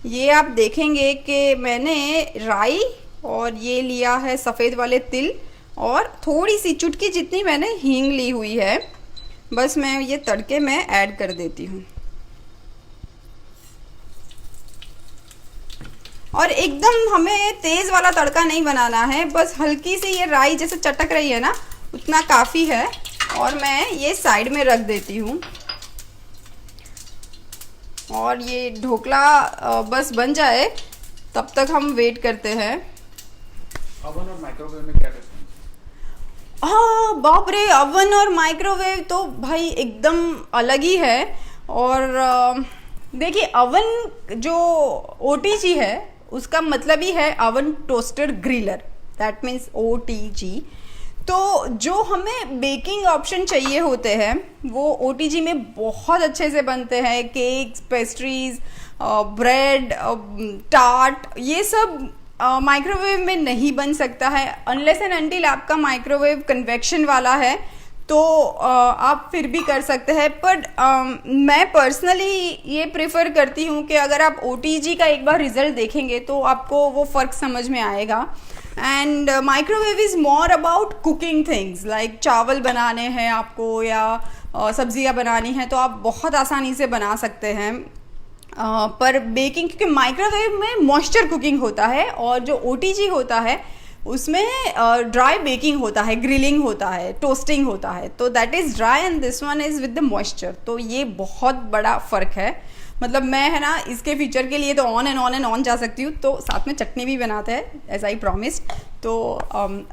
ये आप देखेंगे कि मैंने राई और ये लिया है सफ़ेद वाले तिल और थोड़ी सी चुटकी जितनी मैंने हींग ली हुई है। बस मैं ये तड़के में ऐड कर देती हूँ। और एकदम हमें तेज़ वाला तड़का नहीं बनाना है, बस हल्की सी ये राई जैसे चटक रही है ना उतना काफ़ी है। और मैं ये साइड में रख देती हूँ। और ये ढोकला बस बन जाए तब तक हम वेट करते हैं। ओवन और माइक्रोवेव में क्या डिफरेंस है? हाँ बाप रे, ओवन और माइक्रोवेव तो भाई एकदम अलग ही है। और देखिए ओवन जो OTG है उसका मतलब ही है oven toaster griller, that means OTG। तो जो हमें बेकिंग ऑप्शन चाहिए होते हैं वो OTG में बहुत अच्छे से बनते हैं। केक्स, पेस्ट्रीज, ब्रेड, टार्ट, ये सब माइक्रोवेव में नहीं बन सकता है अनलेस एंड अनटिल आपका माइक्रोवेव कन्वेक्शन वाला है, तो आप फिर भी कर सकते हैं। बट मैं पर्सनली ये प्रेफर करती हूँ कि अगर आप OTG का एक बार रिजल्ट देखेंगे तो आपको वो फ़र्क समझ में आएगा। And microwave is more about cooking things, like चावल बनाने हैं आपको या सब्जियां बनानी हैं तो आप बहुत आसानी से बना सकते हैं। पर बेकिंग, क्योंकि माइक्रोवेव में मॉइस्चर कुकिंग होता है और जो OTG होता है उसमें ड्राई बेकिंग होता है, ग्रिलिंग होता है, टोस्टिंग होता है। तो that is dry and this one is with the moisture. तो ये बहुत बड़ा फ़र्क है। मतलब मैं है ना इसके फीचर के लिए तो ऑन एंड ऑन जा सकती हूँ, तो साथ में चटनी भी बनाते हैं एज आई प्रॉमिस्ड। तो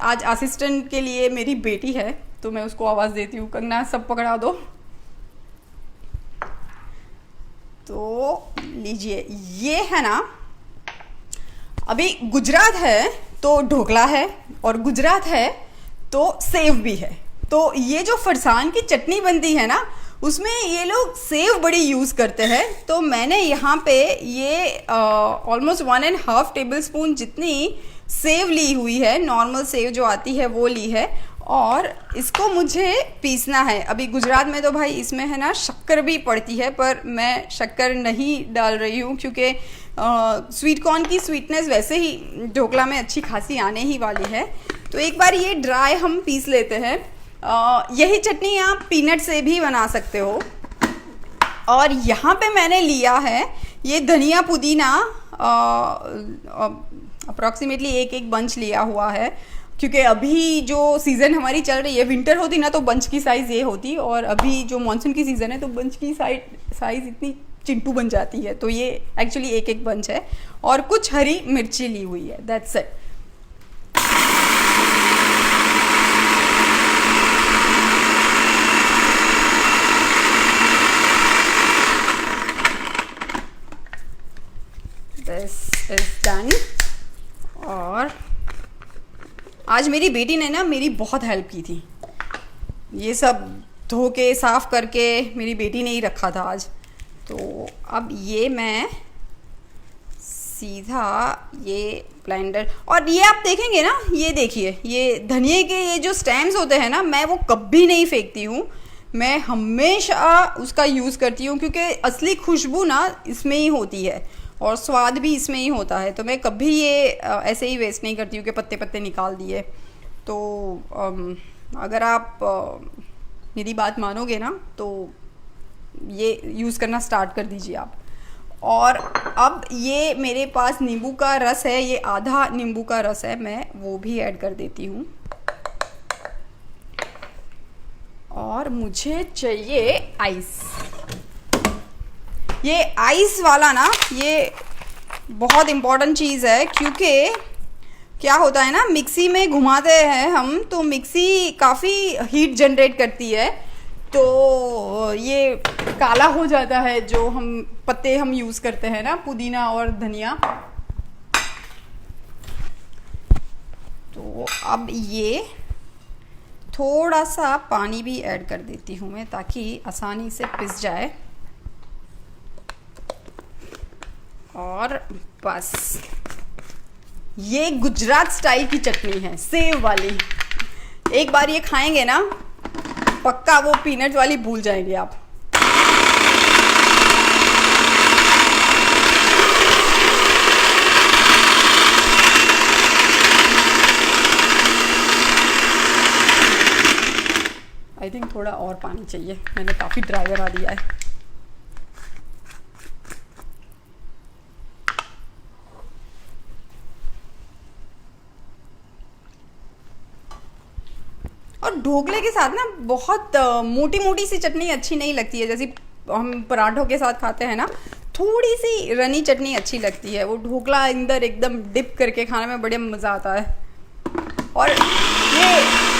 आज असिस्टेंट के लिए मेरी बेटी है तो मैं उसको आवाज़ देती हूँ, कंगना सब पकड़ा दो। तो लीजिए, ये है ना, अभी गुजरात है तो ढोकला है और गुजरात है तो सेव भी है। तो ये जो फरसान की चटनी बनती है ना उसमें ये लोग सेव बड़ी यूज़ करते हैं। तो मैंने यहाँ पे ये ऑलमोस्ट 1.5 टेबलस्पून जितनी सेव ली हुई है, नॉर्मल सेव जो आती है वो ली है। और इसको मुझे पीसना है। अभी गुजरात में तो भाई इसमें है ना शक्कर भी पड़ती है, पर मैं शक्कर नहीं डाल रही हूँ क्योंकि स्वीट कॉर्न की स्वीटनेस वैसे ही ढोकला में अच्छी खासी आने ही वाली है। तो एक बार ये ड्राई हम पीस लेते हैं। यही चटनी आप पीनट से भी बना सकते हो। और यहाँ पे मैंने लिया है ये धनिया पुदीना, अप्रॉक्सीमेटली एक बंच लिया हुआ है, क्योंकि अभी जो सीज़न हमारी चल रही है, विंटर होती ना तो बंच की साइज़ ये होती, और अभी जो मानसून की सीज़न है तो बंच की साइज़ इतनी चिंटू बन जाती है। तो ये एक्चुअली एक बंच है और कुछ हरी मिर्ची ली हुई है, that's it. This is done. और आज मेरी बेटी ने ना मेरी बहुत हेल्प की थी, ये सब धो के साफ करके मेरी बेटी ने ही रखा था आज। तो अब ये मैं सीधा ये ब्लेंडर, और ये आप देखेंगे ना, ये देखिए ये धनिए के ये जो स्टेम्स होते हैं ना, मैं वो कभी नहीं फेंकती हूँ, मैं हमेशा उसका यूज़ करती हूँ क्योंकि असली खुशबू ना इसमें ही होती है और स्वाद भी इसमें ही होता है। तो मैं कभी ये ऐसे ही वेस्ट नहीं करती हूँ कि पत्ते पत्ते निकाल दिए। तो अगर आप मेरी बात मानोगे ना तो ये यूज़ करना स्टार्ट कर दीजिए आप। और अब ये मेरे पास नींबू का रस है, ये आधा नींबू का रस है, मैं वो भी ऐड कर देती हूँ। और मुझे चाहिए आइस। ये आइस वाला ना ये बहुत इम्पोर्टेंट चीज़ है, क्योंकि क्या होता है ना, मिक्सी में घुमाते हैं हम तो मिक्सी काफ़ी हीट जनरेट करती है, तो ये काला हो जाता है जो हम पत्ते हम यूज़ करते हैं ना, पुदीना और धनिया। तो अब ये थोड़ा सा पानी भी ऐड कर देती हूँ मैं, ताकि आसानी से पिस जाए। और बस ये गुजरात स्टाइल की चटनी है, सेव वाली। एक बार ये खाएंगे ना पक्का वो पीनट वाली भूल जाएंगे आप। आई थिंक थोड़ा और पानी चाहिए, मैंने काफ़ी ड्राई करा दिया है। और ढोकले के साथ ना बहुत मोटी मोटी सी चटनी अच्छी नहीं लगती है, जैसे हम पराठों के साथ खाते हैं ना, थोड़ी सी रनी चटनी अच्छी लगती है। वो ढोकला अंदर एकदम डिप करके खाने में बड़े मज़ा आता है। और ये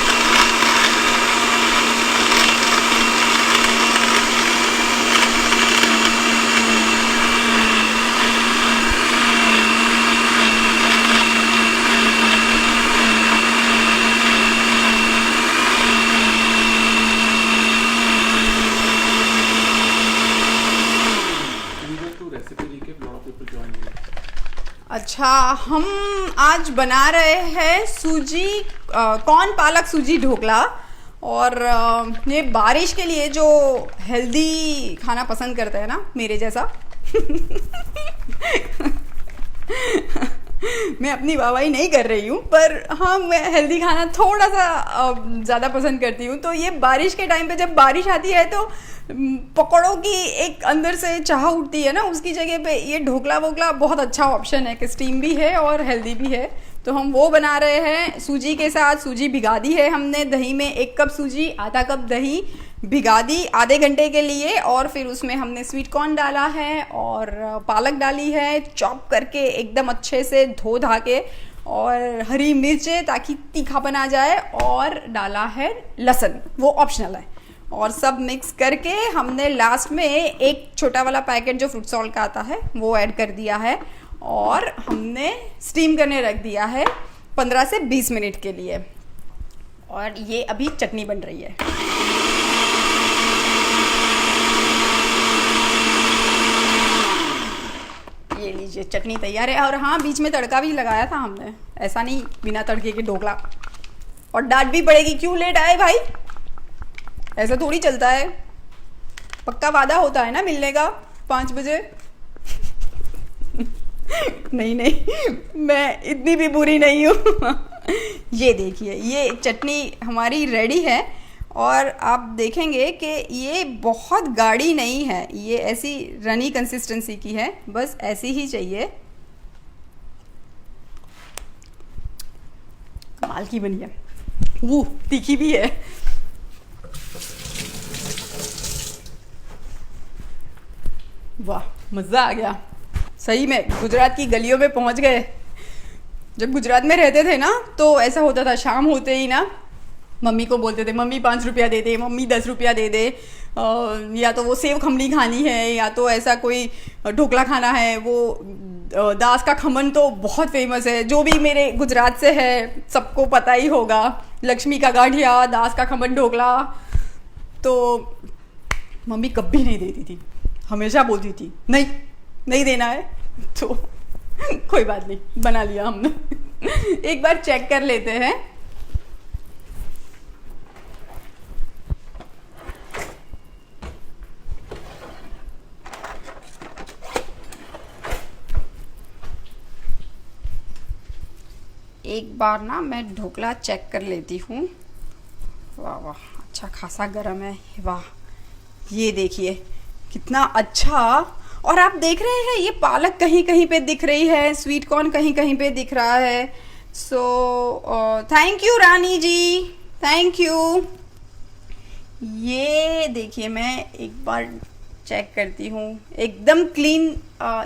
अच्छा, हम आज बना रहे हैं सूजी कॉर्न पालक सूजी ढोकला। और ये बारिश के लिए जो हेल्दी खाना पसंद करते हैं ना, मेरे जैसा मैं अपनी वाहवाही नहीं कर रही हूँ, पर हाँ मैं हेल्दी खाना थोड़ा सा ज़्यादा पसंद करती हूँ। तो ये बारिश के टाइम पे जब बारिश आती है तो पकौड़ों की एक अंदर से चाह उठती है ना, उसकी जगह पे ये ढोकला वोकला बहुत अच्छा ऑप्शन है कि स्टीम भी है और हेल्दी भी है। तो हम वो बना रहे हैं सूजी के साथ। सूजी भिगा दी है हमने दही में, 1 कप सूजी आधा कप दही भिगा दी आधे घंटे के लिए। और फिर उसमें हमने स्वीट कॉर्न डाला है और पालक डाली है चॉप करके एकदम अच्छे से धो धा के, और हरी मिर्चें ताकि तीखापन आ जाए, और डाला है लहसुन, वो ऑप्शनल है। और सब मिक्स करके हमने लास्ट में एक छोटा वाला पैकेट जो फ्रूट सॉल्ट का आता है वो ऐड कर दिया है, और हमने स्टीम करने रख दिया है 15 से 20 मिनट के लिए। और ये अभी चटनी बन रही है। ये लीजिए चटनी तैयार है। और हाँ, बीच में तड़का भी लगाया था हमने, ऐसा नहीं बिना तड़के के ढोकला। और डांट भी पड़ेगी, क्यों लेट आए भाई, ऐसा थोड़ी चलता है। पक्का वादा होता है ना मिलने का 5 बजे। नहीं नहीं, मैं इतनी भी बुरी नहीं हूँ। ये देखिए, ये चटनी हमारी रेडी है। और आप देखेंगे कि ये बहुत गाढ़ी नहीं है, ये ऐसी रनी कंसिस्टेंसी की है, बस ऐसी ही चाहिए। कमाल की बनी है, वो तीखी भी है। वाह, मज़ा आ गया सही में। गुजरात की गलियों में पहुंच गए। जब गुजरात में रहते थे ना तो ऐसा होता था, शाम होते ही ना मम्मी को बोलते थे, मम्मी 5 रुपया दे दे, मम्मी 10 रुपया दे दे, या तो वो सेव खमनी खानी है, या तो ऐसा कोई ढोकला खाना है। वो दास का खमन तो बहुत फेमस है, जो भी मेरे गुजरात से है सबको पता ही होगा। लक्ष्मी का गाठिया, दास का खमन, ढोकला। तो मम्मी कभी नहीं देती थी, हमेशा बोलती थी नहीं नहीं देना है। तो कोई बात नहीं, बना लिया हमने। एक बार चेक कर लेते हैं। एक बार ना मैं ढोकला चेक कर लेती हूँ। वाह वाह, अच्छा खासा गर्म है। वाह, ये देखिए कितना अच्छा। और आप देख रहे हैं ये पालक कहीं कहीं पे दिख रही है, स्वीट कॉर्न कहीं कहीं पे दिख रहा है। So thank you Rani ji, thank you. ये देखिए मैं एक बार चेक करती हूँ, एकदम क्लीन।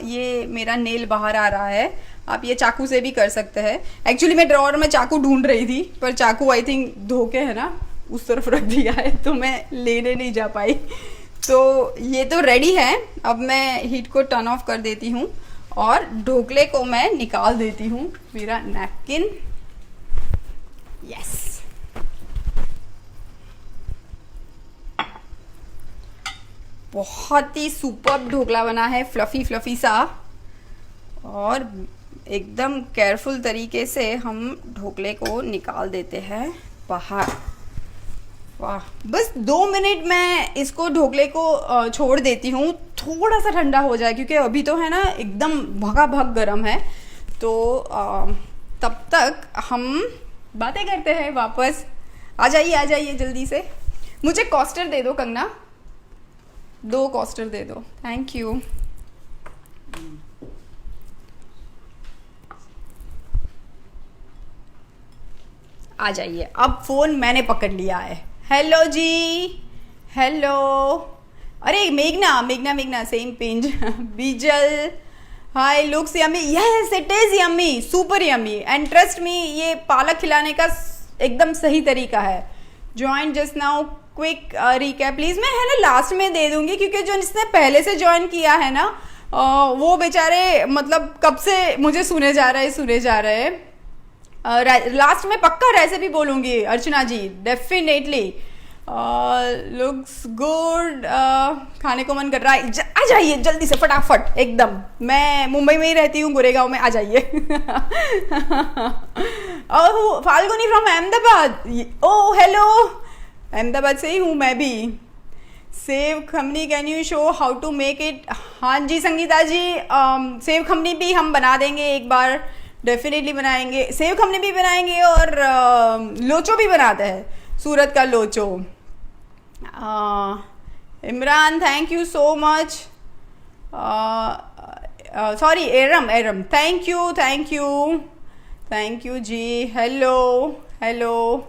ये मेरा नेल बाहर आ रहा है। आप ये चाकू से भी कर सकते हैं। एक्चुअली मैं ड्रॉअर में चाकू ढूंढ रही थी, पर चाकू आई थिंक धो के है ना उस तरफ रख दिया है, तो मैं लेने नहीं जा पाई। तो ये तो रेडी है। अब मैं हीट को टर्न ऑफ कर देती हूँ और ढोकले को मैं निकाल देती हूँ मेरा नैपकिन। यस, बहुत ही सुपर्ब ढोकला बना है, फ्लफी फ्लफी सा। और एकदम केयरफुल तरीके से हम ढोकले को निकाल देते हैं बाहर। वाह, बस 2 मिनट मैं इसको ढोकले को छोड़ देती हूँ, थोड़ा सा ठंडा हो जाए, क्योंकि अभी तो है ना एकदम भगा भग गर्म है। तो तब तक हम बातें करते हैं वापस। आ जाइए जल्दी से। मुझे कॉस्टर दे दो कंगना, 2 कॉस्टर दे दो, थैंक यू। आ जाइए, अब फोन मैंने पकड़ लिया है। Hello ji, hello. अरे मेघना same pinch. Bijal, hi, looks yummy. Yes it is yummy, super yummy, and trust me ये पालक खिलाने का एकदम सही तरीका है। Join just now, quick recap please. मैं है ना लास्ट में दे दूंगी, क्योंकि जो जिसने पहले से ज्वाइन किया है ना वो बेचारे मतलब कब से मुझे सुने जा रहे हैं। लास्ट में पक्का रेसिपी बोलूंगी अर्चना जी, डेफिनेटली। लुक्स गुड, खाने को मन कर रहा है। आ जाइए जल्दी से फटाफट एकदम। मैं मुंबई में ही रहती हूँ, गोरेगांव में। आ जाइए। Falguni from Ahmedabad. Oh hello, Ahmedabad से ही हूँ मैं भी। सेव खमनी, can you show how to make it? हाँ जी संगीता जी, सेव खमनी भी हम बना देंगे एक बार, डेफिनेटली बनाएंगे। सेव खमनी भी बनाएंगे और लोचो भी बनाते हैं, सूरत का लोचो। Imran thank you so much. Sorry Eram, thank you जी। हेलो।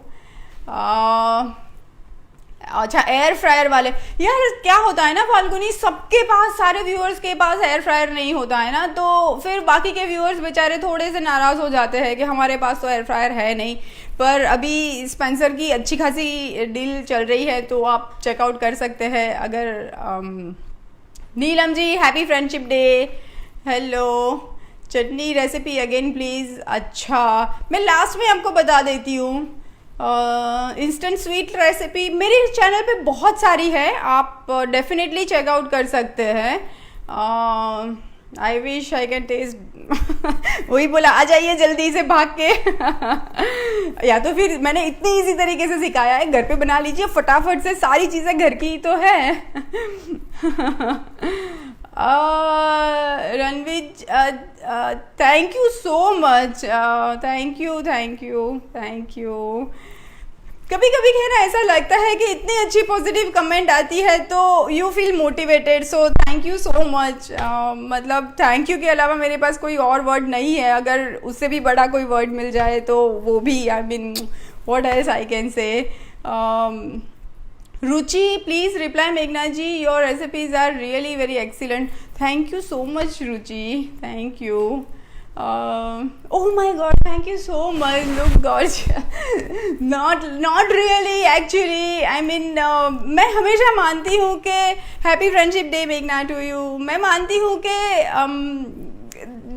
अच्छा, एयर फ्रायर वाले यार, क्या होता है ना फाल्गुनी, सबके पास, सारे व्यूअर्स के पास एयर फ्रायर नहीं होता है ना, तो फिर बाकी के व्यूअर्स बेचारे थोड़े से नाराज़ हो जाते हैं कि हमारे पास तो एयर फ्रायर है नहीं। पर अभी स्पेंसर की अच्छी खासी डील चल रही है, तो आप चेकआउट कर सकते हैं अगर। Neelam ji happy friendship day. Hello. Chutney recipe again please. अच्छा, मैं लास्ट में आपको बता देती हूँ। इंस्टेंट स्वीट रेसिपी मेरे चैनल पे बहुत सारी है, आप डेफिनेटली चेकआउट कर सकते हैं। I wish I can taste. वही बोला, आ जाइए जल्दी से भाग के। या तो फिर मैंने इतनी इजी तरीके से सिखाया है, घर पे बना लीजिए फटाफट से, सारी चीज़ें घर की ही तो है। Ranveer thank you so much, thank you. कभी कभी है ना ऐसा लगता है कि इतनी अच्छी पॉजिटिव कमेंट आती है तो you feel motivated, so thank you so much. मतलब थैंक यू के अलावा मेरे पास कोई और वर्ड नहीं है, अगर उससे भी बड़ा कोई वर्ड मिल जाए तो वो भी, I mean what else I can say. Ruchi please reply मेघना ji, your recipes are really very excellent. Thank you so much Ruchi, thank you. Oh my god, thank you so much, look gorgeous। not really actually, I mean मैं हमेशा मानती हूँ कि happy friendship day मेघना to you. मैं मानती हूँ कि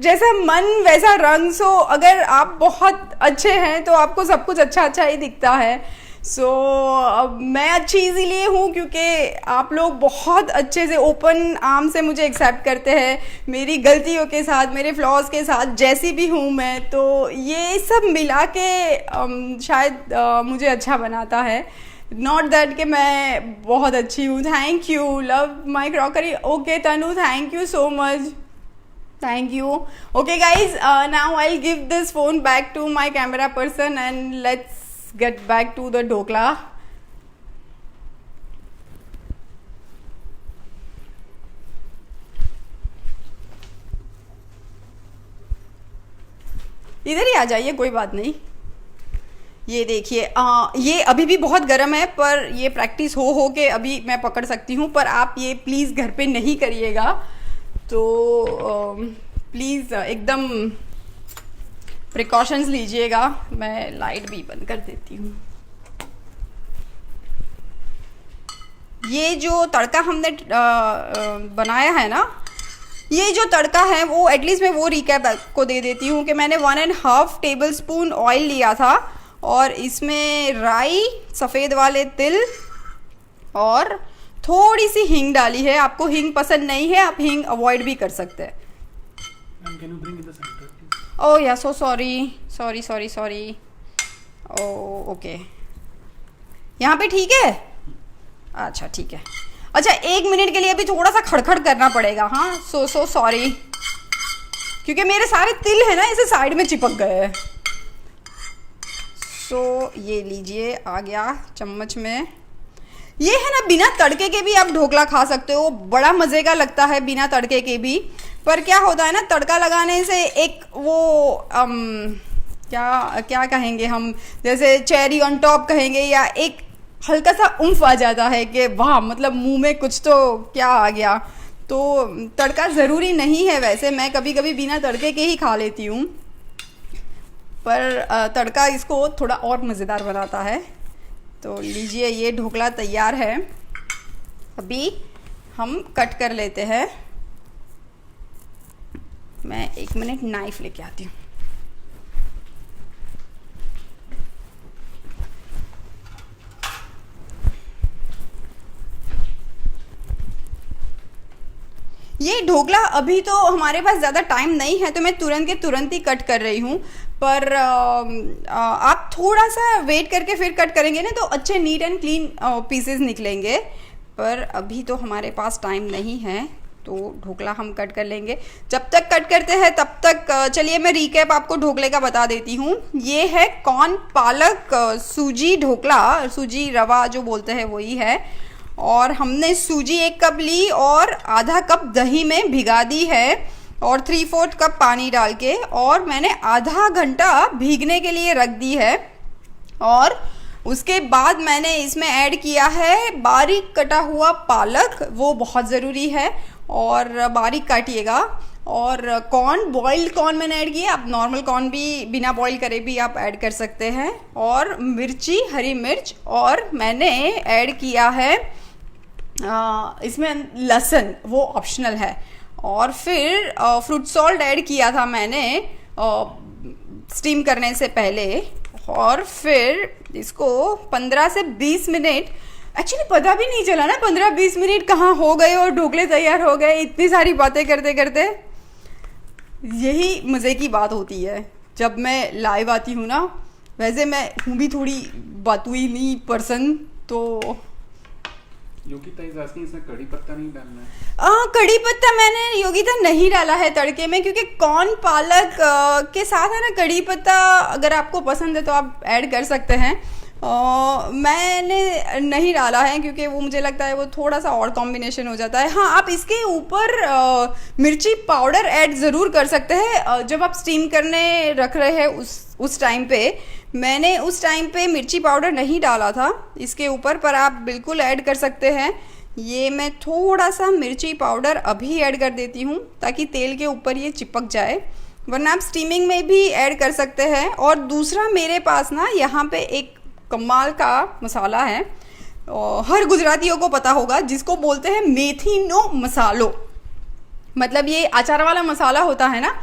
जैसा मन वैसा रंग, सो अगर आप बहुत अच्छे हैं तो आपको सब कुछ अच्छा ही दिखता है। सो मैं अच्छी इसीलिए हूँ क्योंकि आप लोग बहुत अच्छे से ओपन आर्म से मुझे एक्सेप्ट करते हैं, मेरी गलतियों के साथ, मेरे फ्लॉज के साथ, जैसी भी हूँ मैं। तो ये सब मिला के शायद मुझे अच्छा बनाता है, नॉट दैट कि मैं बहुत अच्छी हूँ। Thank you, love my crockery. Okay Tanu, thank you so much, thank you। Okay guys, now I'll give this phone back to my camera person and let's get back to the dhokla। इधर ही आ जाइए, कोई बात नहीं। ये देखिए, ये अभी भी बहुत गर्म है, पर ये प्रैक्टिस हो के अभी मैं पकड़ सकती हूँ। पर आप ये प्लीज़ घर पे नहीं करिएगा, तो प्लीज़ एकदम प्रिकॉशंस लीजिएगा। मैं लाइट भी बंद कर देती हूँ। ये जो तड़का हमने बनाया है ना, ये जो तड़का है वो एटलीस्ट मैं वो रिकैप को दे देती हूँ कि मैंने 1.5 टेबलस्पून ऑयल लिया था और इसमें राई, सफ़ेद वाले तिल और थोड़ी सी हींग डाली है। आपको हींग पसंद नहीं है, आप हींग अवॉइड भी कर सकते हैं। ओह या सो सॉरी। ओके, यहाँ पे ठीक है? अच्छा ठीक है। अच्छा, 1 मिनट के लिए अभी थोड़ा सा खड़खड़ करना पड़ेगा। हाँ, सो सॉरी, क्योंकि मेरे सारे तिल है ना इसे साइड में चिपक गए हैं। सो ये लीजिए, आ गया चम्मच में। ये है ना, बिना तड़के के भी आप ढोकला खा सकते हो, बड़ा मज़े का लगता है बिना तड़के के भी। पर क्या होता है ना, तड़का लगाने से एक वो क्या कहेंगे हम, जैसे चेरी ऑन टॉप कहेंगे, या एक हल्का सा उम्फ आ जाता है कि वाह, मतलब मुंह में कुछ तो क्या आ गया। तो तड़का ज़रूरी नहीं है, वैसे मैं कभी कभी बिना तड़के के ही खा लेती हूँ, पर तड़का इसको थोड़ा और मज़ेदार बनाता है। तो लीजिए, ये ढोकला तैयार है। अभी हम कट कर लेते हैं। मैं 1 मिनट नाइफ लेके आती हूँ। ये ढोकला अभी तो हमारे पास ज़्यादा टाइम नहीं है, तो मैं तुरंत के तुरंत ही कट कर रही हूँ। पर आप थोड़ा सा वेट करके फिर कट करेंगे ना, तो अच्छे नीट एंड क्लीन पीसेस निकलेंगे। पर अभी तो हमारे पास टाइम नहीं है, तो ढोकला हम कट कर लेंगे। जब तक कट करते हैं तब तक चलिए मैं रिकैप आपको ढोकले का बता देती हूँ। ये है कॉर्न पालक सूजी ढोकला, सूजी रवा जो बोलते हैं वही है। और हमने सूजी 1 कप ली और आधा कप दही में भिगा दी है, और 3/4 कप पानी डाल के, और मैंने आधा घंटा भीगने के लिए रख दी है। और उसके बाद मैंने इसमें ऐड किया है बारीक कटा हुआ पालक, वो बहुत ज़रूरी है और बारीक काटिएगा। और कॉर्न, बॉइल्ड कॉर्न मैंने ऐड किया, आप नॉर्मल कॉर्न भी बिना बॉईल करे भी आप ऐड कर सकते हैं। और मिर्ची, हरी मिर्च, और मैंने ऐड किया है इसमें लहसुन, वो ऑप्शनल है। और फिर फ्रूट सॉल्ट ऐड किया था मैंने स्टीम करने से पहले। और फिर इसको 15 से 20 मिनट, एक्चुअली पता भी नहीं चला ना 15-20 मिनट कहाँ हो गए और ढोकले तैयार हो गए, इतनी सारी बातें करते करते। यही मज़े की बात होती है जब मैं लाइव आती हूँ ना। वैसे मैं हूँ भी थोड़ी बातूनी पर्सन, तो योगिता इज आस्किंग इसमें कड़ी पत्ता नहीं डालना है? कड़ी पत्ता मैंने योगिता नहीं डाला है तड़के में, क्योंकि कॉर्न पालक के साथ है ना, कड़ी पत्ता अगर आपको पसंद है तो आप ऐड कर सकते हैं। मैंने नहीं डाला है क्योंकि वो मुझे लगता है वो थोड़ा सा और कॉम्बिनेशन हो जाता है। हाँ, आप इसके ऊपर मिर्ची पाउडर ऐड ज़रूर कर सकते हैं जब आप स्टीम करने रख रहे हैं उस टाइम पे। मैंने उस टाइम पे मिर्ची पाउडर नहीं डाला था इसके ऊपर, पर आप बिल्कुल ऐड कर सकते हैं। ये मैं थोड़ा सा मिर्ची पाउडर अभी ऐड कर देती हूँ ताकि तेल के ऊपर ये चिपक जाए, वरना आप स्टीमिंग में भी ऐड कर सकते हैं। और दूसरा मेरे पास ना यहाँ पे एक कमाल का मसाला है, हर गुजरातियों को पता होगा, जिसको बोलते हैं मेथी नो मसालो। मतलब ये अचार वाला मसाला होता है ना,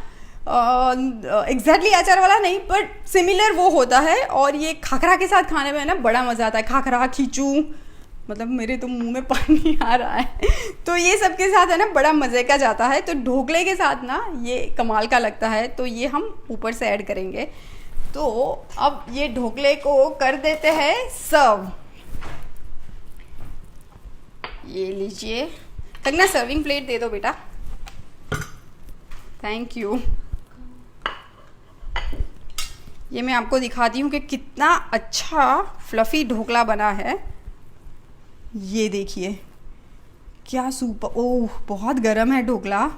एग्जैक्टली अचार वाला नहीं बट सिमिलर वो होता है। और ये खाखरा के साथ खाने में ना बड़ा मज़ा आता है। खाखरा, खींचू, मतलब मेरे तो मुंह में पानी आ रहा है। तो ये सब के साथ है ना बड़ा मज़े का जाता है। तो ढोकले के साथ ना ये कमाल का लगता है, तो ये हम ऊपर से ऐड करेंगे। तो अब ये ढोकले को कर देते हैं सर्व। ये लीजिए, कंगना सर्विंग प्लेट दे दो बेटा, थैंक यू। ये मैं आपको दिखाती हूँ कि कितना अच्छा फ्लफ़ी ढोकला बना है। ये देखिए क्या सुपर, ओह बहुत गर्म है ढोकला।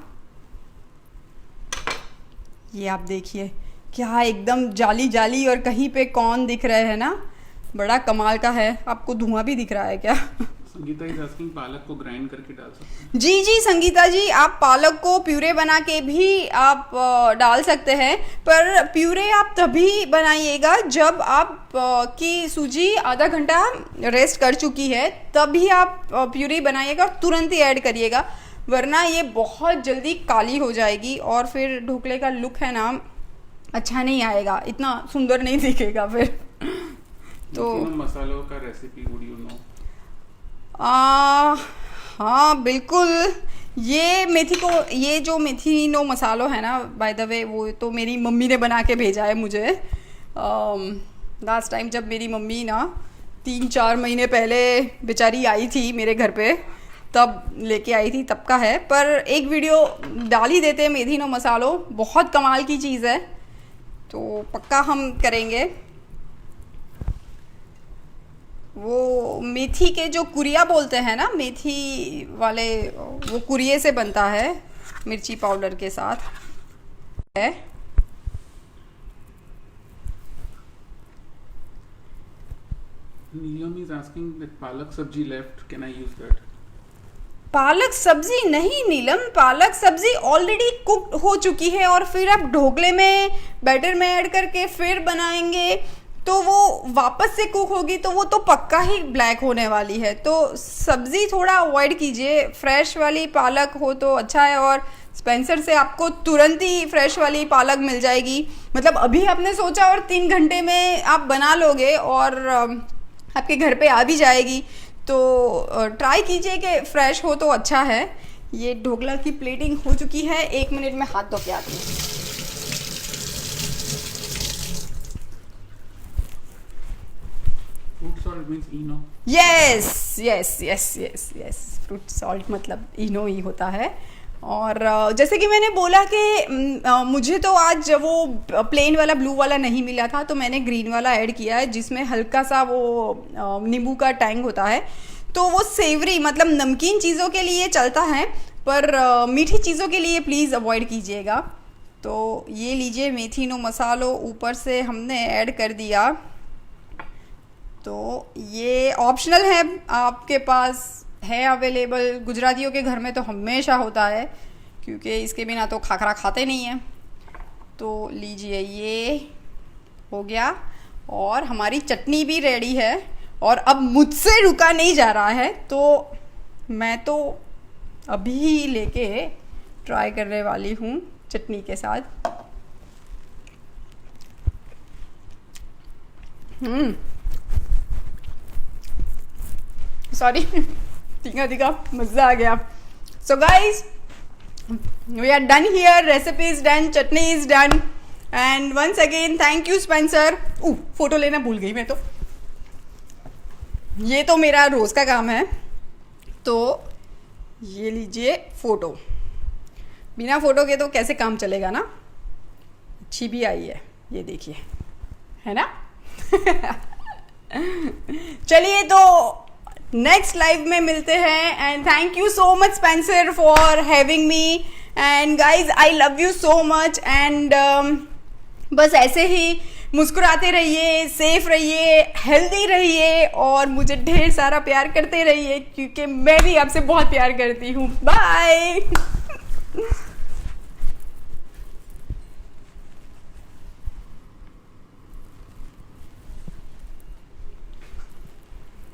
ये आप देखिए क्या एकदम जाली जाली और कहीं पे कौन दिख रहे हैं ना, बड़ा कमाल का है। आपको धुआं भी दिख रहा है क्या? संगीता इज आस्किंग पालक को ग्राइंड करके डाल सकते हैं? जी जी संगीता जी, आप पालक को प्यूरे बना के भी आप डाल सकते हैं, पर प्यूरे आप तभी बनाइएगा जब आप की सूजी आधा घंटा रेस्ट कर चुकी है, तभी आप प्यूरी बनाइएगा और तुरंत ही ऐड करिएगा, वरना ये बहुत जल्दी काली हो जाएगी और फिर ढोकले का लुक है ना अच्छा नहीं आएगा, इतना सुंदर नहीं दिखेगा फिर। तो मसालों का रेसिपी वुड यू नो? हाँ बिल्कुल, ये जो मेथी नो मसालो है ना, बाय द वे वो तो मेरी मम्मी ने बना के भेजा है मुझे। लास्ट टाइम जब मेरी मम्मी ना 3-4 महीने पहले बेचारी आई थी मेरे घर पे, तब लेके आई थी, तब का है। पर एक वीडियो डाल ही देते हैं मेथी नो मसालो, बहुत कमाल की चीज़ है, तो पक्का हम करेंगे। वो मेथी के जो कुरिया बोलते हैं ना, मेथी वाले, वो कुरिये से बनता है मिर्ची पाउडर के साथ है। Neelam is asking that palak sabji left, can I use that? पालक सब्जी नहीं नीलम, पालक सब्जी ऑलरेडी कुक हो चुकी है और फिर आप ढोकले में बैटर में ऐड करके फिर बनाएंगे तो वो वापस से कुक होगी, तो वो तो पक्का ही ब्लैक होने वाली है। तो सब्जी थोड़ा अवॉइड कीजिए, फ्रेश वाली पालक हो तो अच्छा है। और स्पेंसर से आपको तुरंत ही फ्रेश वाली पालक मिल जाएगी, मतलब अभी आपने सोचा और 3 घंटे में आप बना लोगे और आपके घर पे आ भी जाएगी। तो ट्राई कीजिए कि फ्रेश हो तो अच्छा है। ये ढोकला की प्लेटिंग हो चुकी है, 1 मिनट में हाथ धो के आती हूँ। Fruit salt means ENO. Yes, fruit salt मतलब इनो ही होता है। और जैसे कि मैंने बोला कि मुझे तो आज वो प्लेन वाला ब्लू वाला नहीं मिला था, तो मैंने ग्रीन वाला ऐड किया है जिसमें हल्का सा वो नींबू का टैंग होता है। तो वो सेवरी मतलब नमकीन चीज़ों के लिए चलता है, पर मीठी चीज़ों के लिए प्लीज़ अवॉइड कीजिएगा। तो ये लीजिए मेथी नो मसालो ऊपर से हमने ऐड कर दिया। तो ये ऑप्शनल है, आपके पास है अवेलेबल। गुजरातियों के घर में तो हमेशा होता है, क्योंकि इसके बिना तो खाखरा खाते नहीं हैं। तो लीजिए, ये हो गया और हमारी चटनी भी रेडी है। और अब मुझसे रुका नहीं जा रहा है, तो मैं तो अभी लेके ट्राई करने वाली हूँ चटनी के साथ। सॉरी तीखा मज़ा आ गया। So guys, we are done here, recipe is done, chutney is done, and once again thank you Spencer. Photo लेना भूल गई मैं तो, ये तो मेरा रोज़ का काम है। तो ये लीजिए फ़ोटो, बिना फ़ोटो के तो कैसे काम चलेगा ना। अच्छी भी आई है, ये देखिए, है ना। चलिए तो नेक्स्ट लाइव में मिलते हैं, and thank you so much Spencer for having me, and guys I love you so much. And बस ऐसे ही मुस्कुराते रहिए, सेफ रहिए, हेल्दी रहिए और मुझे ढेर सारा प्यार करते रहिए, क्योंकि मैं भी आपसे बहुत प्यार करती हूँ। बाय।